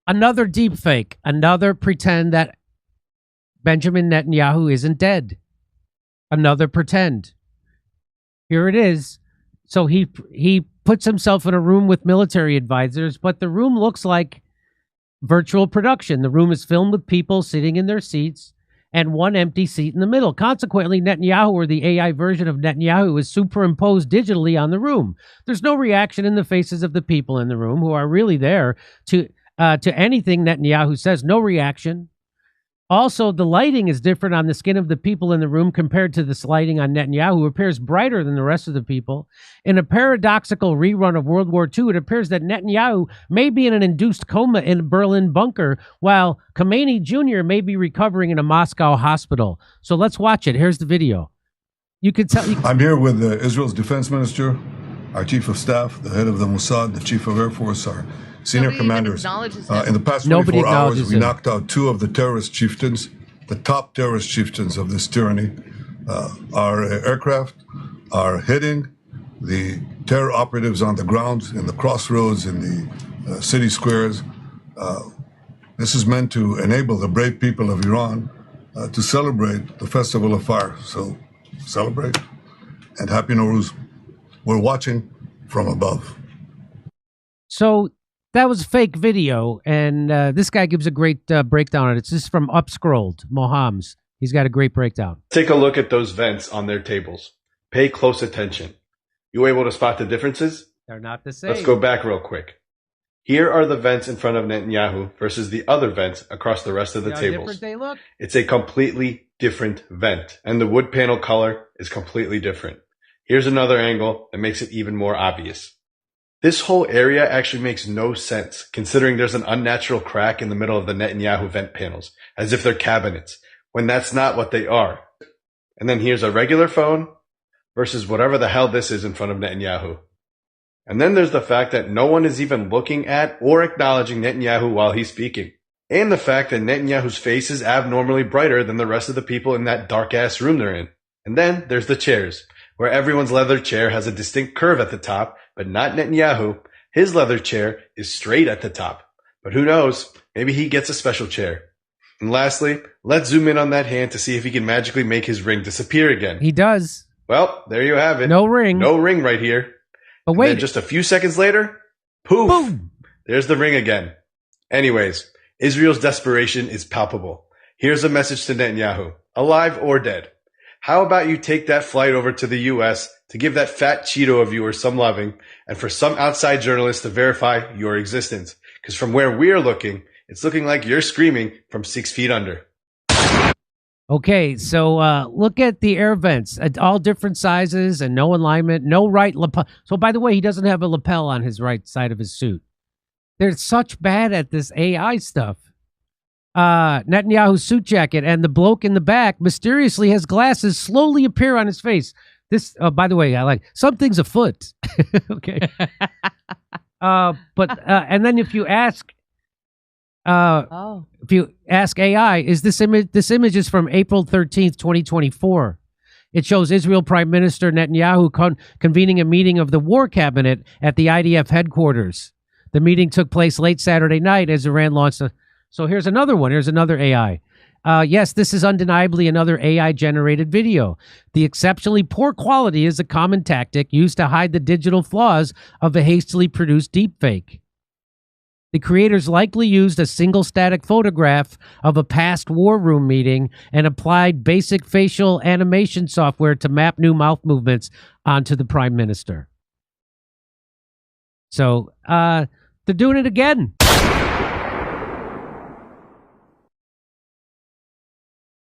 Another deep fake. Another pretend that Benjamin Netanyahu isn't dead. Another pretend. Here it is. So he puts himself in a room with military advisors, but the room looks like virtual production. The room is filmed with people sitting in their seats and one empty seat in the middle. Consequently, Netanyahu, or the AI version of Netanyahu, is superimposed digitally on the room. There's no reaction in the faces of the people in the room who are really there to anything Netanyahu says. No reaction. Also, the lighting is different on the skin of the people in the room compared to this lighting on Netanyahu, who appears brighter than the rest of the people. In a paradoxical rerun of World War II, it appears that Netanyahu may be in an induced coma in a Berlin bunker, while Khomeini Jr. may be recovering in a Moscow hospital. So let's watch it. Here's the video. You can tell. I'm here with Israel's defense minister, our chief of staff, the head of the Mossad, the chief of Air Force, our senior commanders. In the past 24 hours, we knocked out 2 of the terrorist chieftains, the top terrorist chieftains of this tyranny. Our aircraft are hitting the terror operatives on the ground, in the crossroads, in the city squares. This is meant to enable the brave people of Iran to celebrate the Festival of Fire. So celebrate and Happy Nowruz. We're watching from above. So that was a fake video, and this guy gives a great breakdown on it. This is from UpScrolled, Mohams. He's got a great breakdown. Take a look at those vents on their tables. Pay close attention. You able to spot the differences? They're not the same. Let's go back real quick. Here are the vents in front of Netanyahu versus the other vents across the rest of the tables. How different they look? It's a completely different vent, and the wood panel color is completely different. Here's another angle that makes it even more obvious. This whole area actually makes no sense, considering there's an unnatural crack in the middle of the Netanyahu vent panels, as if they're cabinets, when that's not what they are. And then here's a regular phone versus whatever the hell this is in front of Netanyahu. And then there's the fact that no one is even looking at or acknowledging Netanyahu while he's speaking. And the fact that Netanyahu's face is abnormally brighter than the rest of the people in that dark-ass room they're in. And then there's the chairs, where everyone's leather chair has a distinct curve at the top, but not Netanyahu. His leather chair is straight at the top. But who knows? Maybe he gets a special chair. And lastly, let's zoom in on that hand to see if he can magically make his ring disappear again. He does. Well, there you have it. No ring. No ring right here. But wait. And then just a few seconds later, poof, boom. There's the ring again. Anyways, Israel's desperation is palpable. Here's a message to Netanyahu, alive or dead. How about you take that flight over to the U.S. to give that fat Cheeto of yours some loving, and for some outside journalist to verify your existence? Because from where we're looking, it's looking like you're screaming from 6 feet under. Okay, so look at the air vents, all different sizes and no alignment, no right lapel. So, by the way, he doesn't have a lapel on his right side of his suit. They're such bad at this AI stuff. Netanyahu's suit jacket, and the bloke in the back mysteriously has glasses slowly appear on his face. This, by the way, I like something's afoot. Okay. And then if you ask, if you ask AI, is this image is from April 13th, 2024. It shows Israel Prime Minister Netanyahu convening a meeting of the War Cabinet at the IDF headquarters. The meeting took place late Saturday night as Iran launched a. So here's another one. Here's another AI. Yes, this is undeniably another AI-generated video. The exceptionally poor quality is a common tactic used to hide the digital flaws of a hastily produced deepfake. The creators likely used a single static photograph of a past war room meeting and applied basic facial animation software to map new mouth movements onto the prime minister. So, they're doing it again.